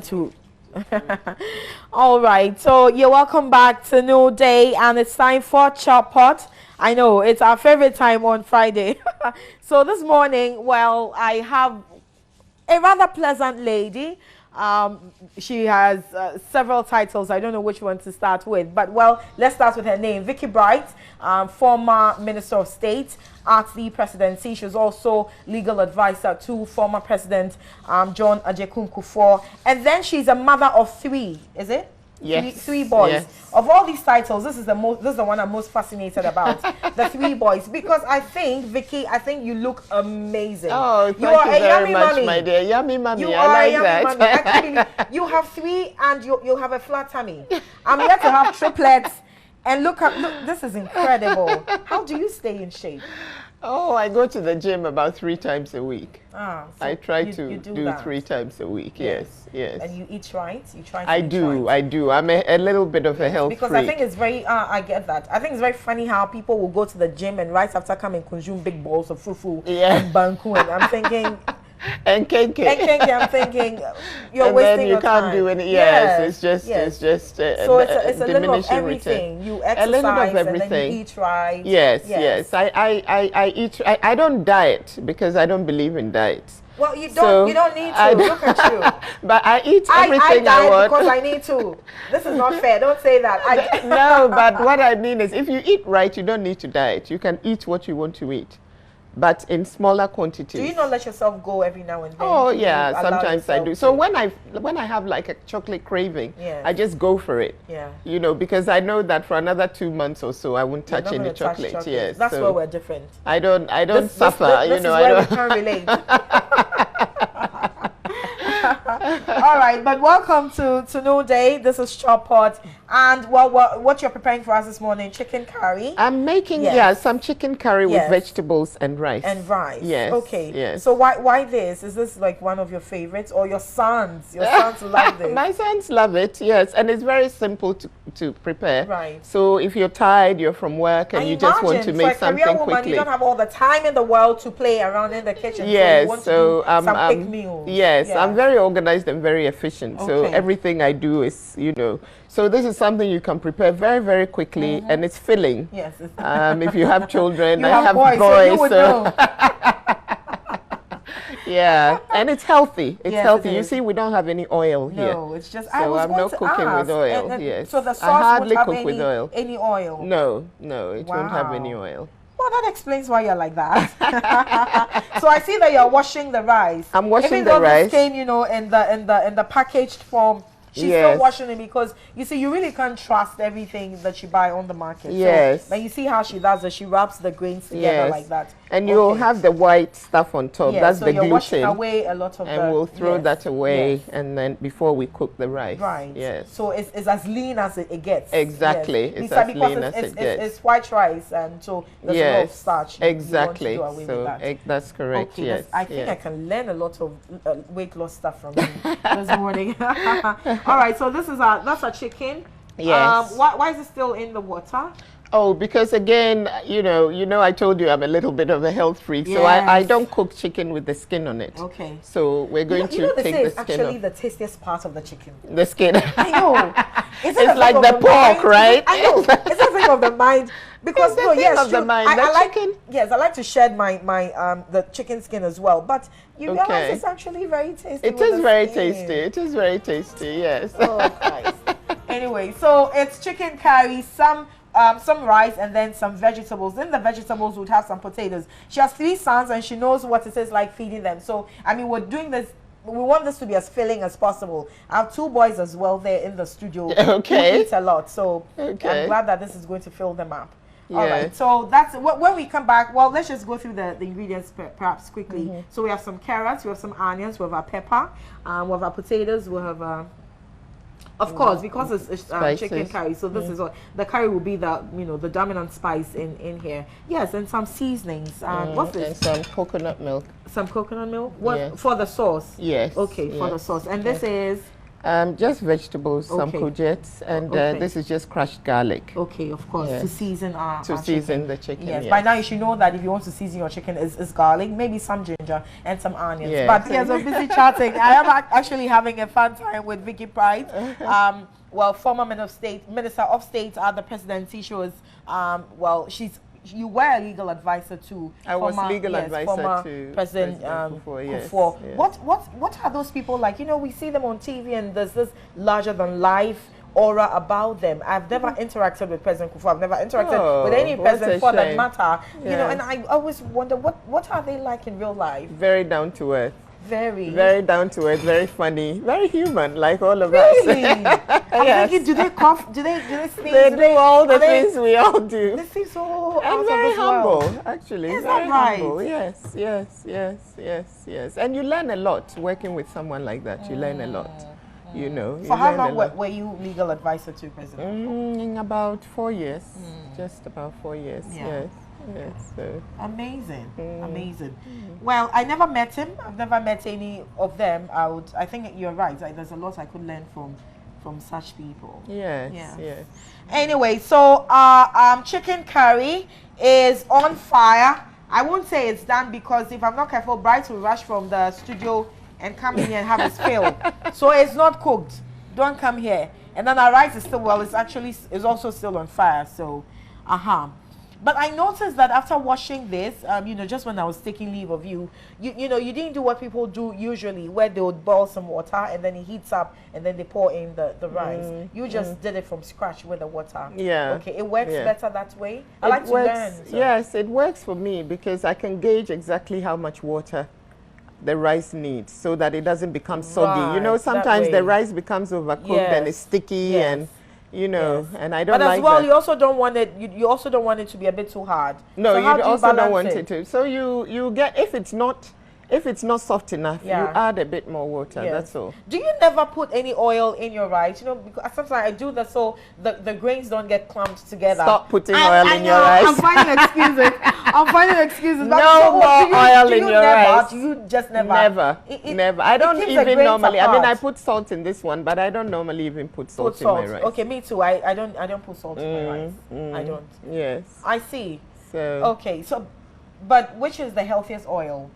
to all right, so you're welcome back to New Day, and it's time for Chop Pot. I know it's our favorite time on Friday. So this morning, well, I have a rather pleasant lady. She has several titles. I don't know which one to start with, but well, let's start with her name. Vicky Bright, former Minister of State at the presidency. She was also legal advisor to former President John Agyekum Kufuor. And then she's a mother of three, is it? Yes. Three boys. Yes. Of all these titles, this is the one I'm most fascinated about. The three boys, because I think, Vicky, you look amazing. Oh, thank you very much, my dear. Yummy mommy, I like that. Mommy. Actually, you have three and you'll have a flat tummy. I'm here to have triplets. And look, this is incredible. How do you stay in shape? Oh, I go to the gym about 3 times a week. So I try to you do 3 times a week. Yes, yes. And you eat right? You try to I eat do, right? I do. I'm a little bit of a health because freak. I think it's very, I get that. I think it's very funny how people will go to the gym and right after come and consume big balls of fufu and banku. And I'm thinking... and KK. I'm thinking you're and wasting then you your can't time. do any. Yes, it's just so it's a little of everything. Return. You exercise a little of everything. And then you eat right. Yes. I eat. I don't diet because I don't believe in diets. Well, you don't need to. Look at you. But I eat everything I want. because I need to. This is not fair. Don't say that. No, but what I mean is, if you eat right, you don't need to diet. You can eat what you want to eat, but in smaller quantities. Do you not let yourself go every now and then? Oh yeah, sometimes I do. So when I have like a chocolate craving, I just go for it. Yeah. You know, because I know that for another 2 months or so I won't touch any chocolate. Yes. That's where we're different. I don't suffer. This is where we can relate. All right, but welcome to New Day. This is Chop Pot, and what you're preparing for us this morning? Chicken curry. I'm making some chicken curry with vegetables and rice. Yes. Okay. Yes. So why this? Is this like one of your favorites, or your sons? Your sons love this. My sons love it. Yes, and it's very simple to prepare. Right. So if you're tired, you're from work, and you just want to make something quickly. You don't have all the time in the world to play around in the kitchen. Yes. So some quick meals. Yes, I'm very organized and very efficient. So everything I do is, so this is something you can prepare very, very quickly, and it's filling. Yes. If you have children, I have boys. So yeah, and it's healthy. It's healthy. You see, we don't have any oil here. No, it's just. So I'm not cooking with oil. Yes. So the sauce I hardly won't cook have with oil. Any oil? No, it won't have any oil. Well, that explains why you're like that. So I see that you're washing the rice. I'm washing the rice. This came, in the packaged form. She's still washing it because you see, you really can't trust everything that you buy on the market. Yes. So, but you see how she does it. She wraps the grains together like that. And you'll have the white stuff on top. That's so the you're gluten. washing away a lot of and we'll throw that away, and then before we cook the rice. Right. Yes. So it's as lean as it gets. Exactly. It's as lean as it gets. It's white rice, and so there's a lot of starch. Exactly. You want to do away with that. That's correct. Okay, yes. I think I can learn a lot of weight loss stuff from you this morning. All right. So that's a chicken. Yes. Why is it still in the water? Oh, because again, I told you I'm a little bit of a health freak, so I don't cook chicken with the skin on it. Okay. So we're going to take the skin off. Actually the tastiest part of the chicken. The skin. I know. It's like the pork, right? I know. It's a thing of the mind. Because I like to shed my the chicken skin as well, but you realize it's actually very tasty. It is very tasty. It is very tasty. Yes. Oh Christ. Anyway, so it's chicken curry, some rice, and then some vegetables. Then the vegetables would have some potatoes. She has 3 sons, and she knows what it is like feeding them. So I mean, we're doing this. We want this to be as filling as possible. I have 2 boys as well there in the studio. Okay. Who eat a lot, so I'm glad that this is going to fill them up. All right, so that's when we come back. Well, let's just go through the ingredients perhaps quickly. So we have some carrots, we have some onions, we have our pepper, we have our potatoes, we have of course, because it's chicken curry, so this is what the curry will be, the dominant spice in here. Yes, and some seasonings. What's this? And some coconut milk. Some coconut milk. What for the sauce? Yes. Okay, for the sauce. And this is Just vegetables, some courgettes, and this is just crushed garlic. Okay, of course, yes. To season our season the chicken. Yes. By now you should know that if you want to season your chicken, is garlic, maybe some ginger and some onions. Yes. But yes, we're busy chatting. I am actually having a fun time with Vicky Pride. Well, former Minister of State at the presidency. She was well, you were a legal advisor to legal advisor to President Kufuor. Yes. What are those people like? You know, we see them on TV and there's this larger than life aura about them. I've never interacted with President Kufuor. I've never interacted with any president for that matter. Yes. You know, and I always wonder what are they like in real life? Very down to earth. Very down to earth, very funny, very human, like all of us. Yes. Thinking, do they cough? Do they sneeze? They do all the things we all do. They seem so and very humble, actually. Is that right? Humble. Yes. And you learn a lot working with someone like that. You learn a lot. You know. For how long were you legal advisor to President? In about 4 years. Just about 4 years. Yes. Yes, so. Amazing. Well, I never met him. I've never met any of them. I think you're right. There's a lot I could learn from such people. Yes. Anyway, so chicken curry is on fire. I won't say it's done because if I'm not careful, Bright will rush from the studio and come in here and have his fill. So it's not cooked. Don't come here. And then our rice is still it's also still on fire. So, But I noticed that after washing this, you know, just when I was taking leave of you, you know, you didn't do what people do usually, where they would boil some water and then it heats up and then they pour in the rice. You just did it from scratch with the water. Yeah. Okay, it works better that way. I like to learn. So. Yes, it works for me because I can gauge exactly how much water the rice needs so that it doesn't become soggy. Right, you know, sometimes the rice becomes overcooked and it's sticky and... You know, and I don't like that. But as well, you also don't want it. You also don't want it to be a bit too hard. No, so you also don't want it to. So you get if it's not soft enough, you add a bit more water. That's all. Do you never put any oil in your rice? You know, because sometimes I do that so the grains don't get clumped together. Stop putting oil in your rice. I'm finding excuses. No more oil in your rice. You just never. Never. I don't even normally. I mean, I put salt in this one, but I don't normally even put salt in my rice. Okay, me too. I don't put salt in my rice. I don't. Yes. I see. So. Okay. So, but which is the healthiest oil?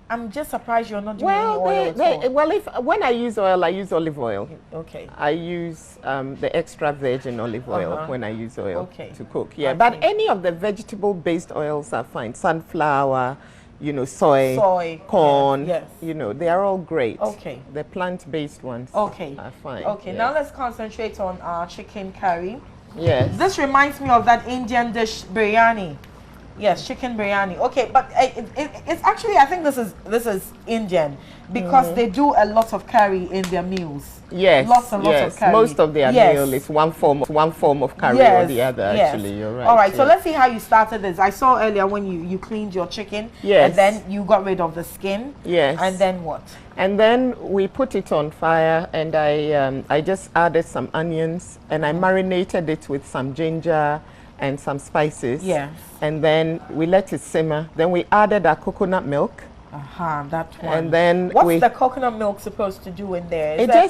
I'm just surprised you're not doing any oil at all. Well, when I use oil, I use olive oil. Okay. I use the extra virgin olive oil when I use oil to cook. Yeah, but any of the vegetable-based oils are fine. Sunflower, you know, soy, corn. Yes. You know, they are all great. Okay. The plant-based ones are fine. Okay, now let's concentrate on our chicken curry. Yes. This reminds me of that Indian dish, biryani. Yes, chicken biryani. Okay, but it's actually, I think this is Indian because they do a lot of curry in their meals. Yes, lots and lots of curry. Most of their meal is one form of curry or the other. Actually, you're right. All right, so let's see how you started this. I saw earlier when you cleaned your chicken. Yes. And then you got rid of the skin. Yes. And then what? And then we put it on fire, and I just added some onions, and I marinated it with some ginger and some spices. Yes. And then we let it simmer. Then we added our coconut milk. That one. And then what's the coconut milk supposed to do in there? Is there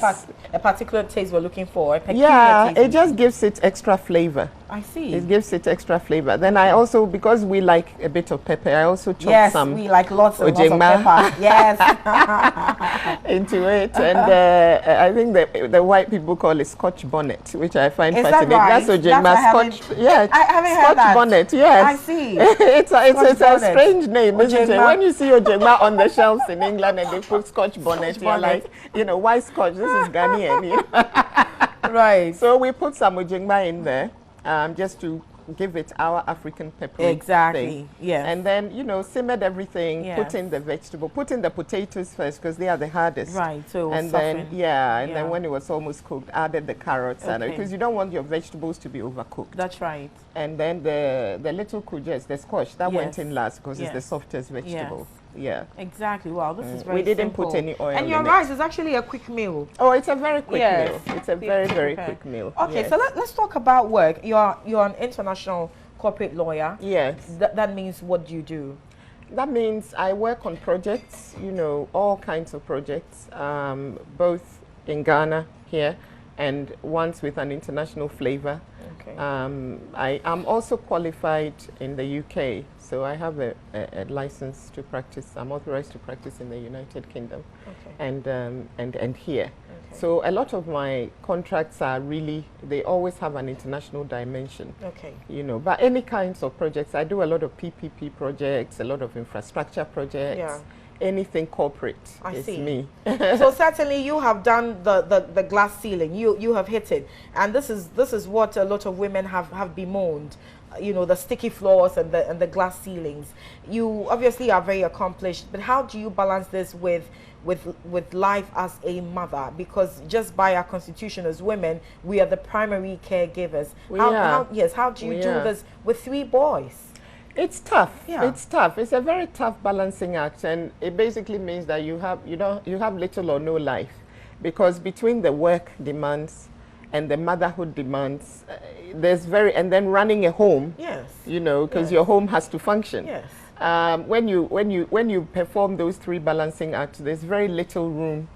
a particular taste we're looking for? It just gives it extra flavor. I see. It gives it extra flavor. Then I also, because we like a bit of pepper, I also chopped some. Yes, we like lots of pepper. Yes. into it. And I think the white people call it Scotch bonnet, which I find fascinating. That's Ojema Scotch. Yeah, I haven't heard that. Scotch bonnet. Yes. I see. it's a strange name, isn't it? When you see Ojema on the shelves in England and they put Scotch bonnet, you're like, you know, why Scotch? This is Ghanaian. You know? Right. So we put some Ojema in there. Just to give it our African pepper. Exactly. Yeah. And then, you know, simmered everything, put in the vegetable, put in the potatoes first because they are the hardest. Right. So and then then when it was almost cooked, added the carrots and because you don't want your vegetables to be overcooked. That's right. And then the little courgettes, the squash, that went in last because it's the softest vegetable. Yeah. Exactly. Wow, this is very We didn't simple. put any oil and your rice is actually a quick meal. Oh, it's a very quick meal. It's a very quick meal. Okay, so let's talk about work. You're an international corporate lawyer. Yes. That means what do you do? That means I work on projects, you know, all kinds of projects, both in Ghana here, and ones with an international flavor. Okay. I am also qualified in the UK, so I have a license to practice. I'm authorized to practice in the United Kingdom, and here. Okay. So a lot of my contracts are really, they always have an international dimension. Okay. You know, but any kinds of projects, I do a lot of PPP projects, a lot of infrastructure projects. Yeah. Anything corporate is me. So certainly you have done the glass ceiling. You have hit it, and this is what a lot of women have bemoaned. You know, the sticky floors and the glass ceilings. You obviously are very accomplished, but how do you balance this with life as a mother? Because just by our constitution as women, we are the primary caregivers. How do you do this with 3 boys? It's tough. Yeah. It's tough. It's a very tough balancing act, and it basically means that you have little or no life, because between the work demands and the motherhood demands, and then running a home. Yes. You know, because your home has to function. Yes. When you perform those 3 balancing acts, there's very little room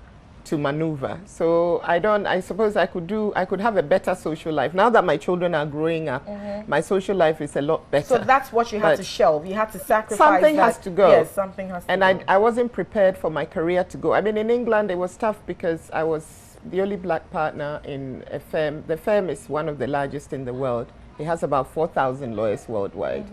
to maneuver. So I suppose I could have a better social life. Now that my children are growing up, my social life is a lot better. So that's what you had to shelve. You had to sacrifice. Something has to go. Yes, something has to go. And I wasn't prepared for my career to go. I mean, in England, it was tough because I was the only black partner in a firm. The firm is one of the largest in the world. It has about 4,000 lawyers worldwide.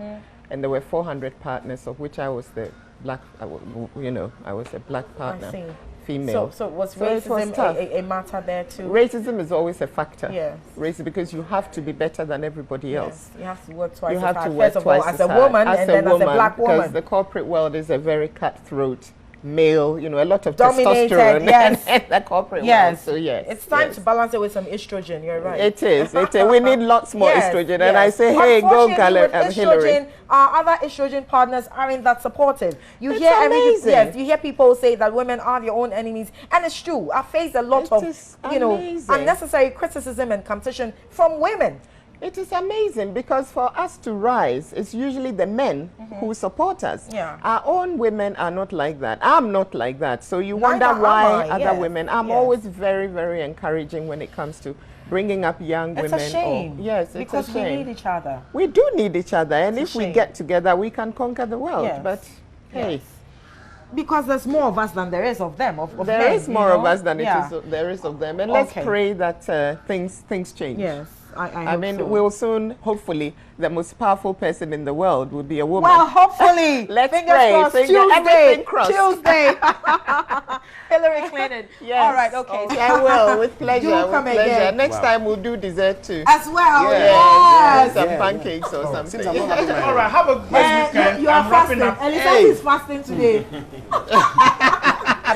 And there were 400 partners, of which I was the black, I was a black partner. I see. Female. So was racism a matter there too? Racism is always a factor. Yes. Racism, because you have to be better than everybody else. You have to work twice as hard. You have to work twice as a woman, and then as a black woman. Because the corporate world is a very cutthroat, male, you know, a lot of dominated, testosterone in the corporate world. So it's time to balance it with some estrogen. You're right. It is. We need lots more estrogen. And I say, hey, go Hillary. Our other estrogen partners aren't that supportive. You hear people say that women are their own enemies, and it's true. I face a lot of unnecessary criticism and competition from women. It is amazing, because for us to rise, it's usually the men who support us. Yeah. Our own women are not like that. I'm not like that. So you wonder why other women. I'm always very, very encouraging when it comes to bringing up young women. It's a shame. It's because a shame. We need each other. We do need each other, and if we get together, we can conquer the world. Yes. But hey. Because there's more of us than there is of them. There is more of us than there is of them. And let's pray that things change. Yes. I mean, we'll soon, hopefully, the most powerful person in the world will be a woman. Well, hopefully. Let's pray. Tuesday. Hillary Clinton. Yes. All right, okay. I will, with pleasure. Do come again. Next time we'll do dessert too. As well, yes. Some pancakes or something. All right, have a great weekend. You are fasting. Elisa is fasting today.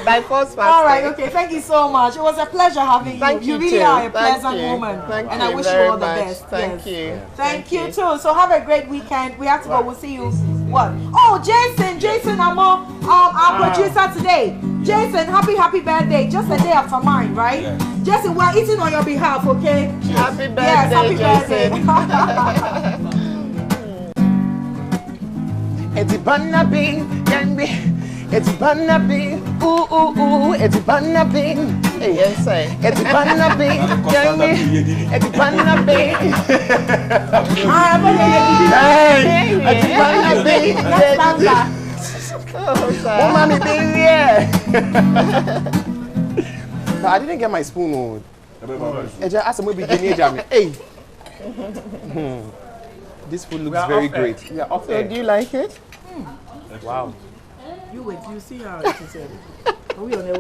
By force fasting. All right, okay. Thank you so much. It was a pleasure having you. Thank you. You really are a pleasant woman. And I wish you all the best. Thank you. Thank you too. So have a great weekend. We have to go. We'll see you. What? Oh, Jason Amo, our producer today. Jason, happy birthday. Just a day after mine, right? Yeah. Jason, we're eating on your behalf, okay? Happy birthday, yes, happy Jason. It's gonna be, it's gonna be, ooh, it's gonna be. Yes, sir. It's gonna be, it's gonna be. It's gonna be. Oh, mommy, baby, But I didn't get my spoon. Hey. This food looks very great. So do you like it? Wow. You wait, you see how it is. Are we on the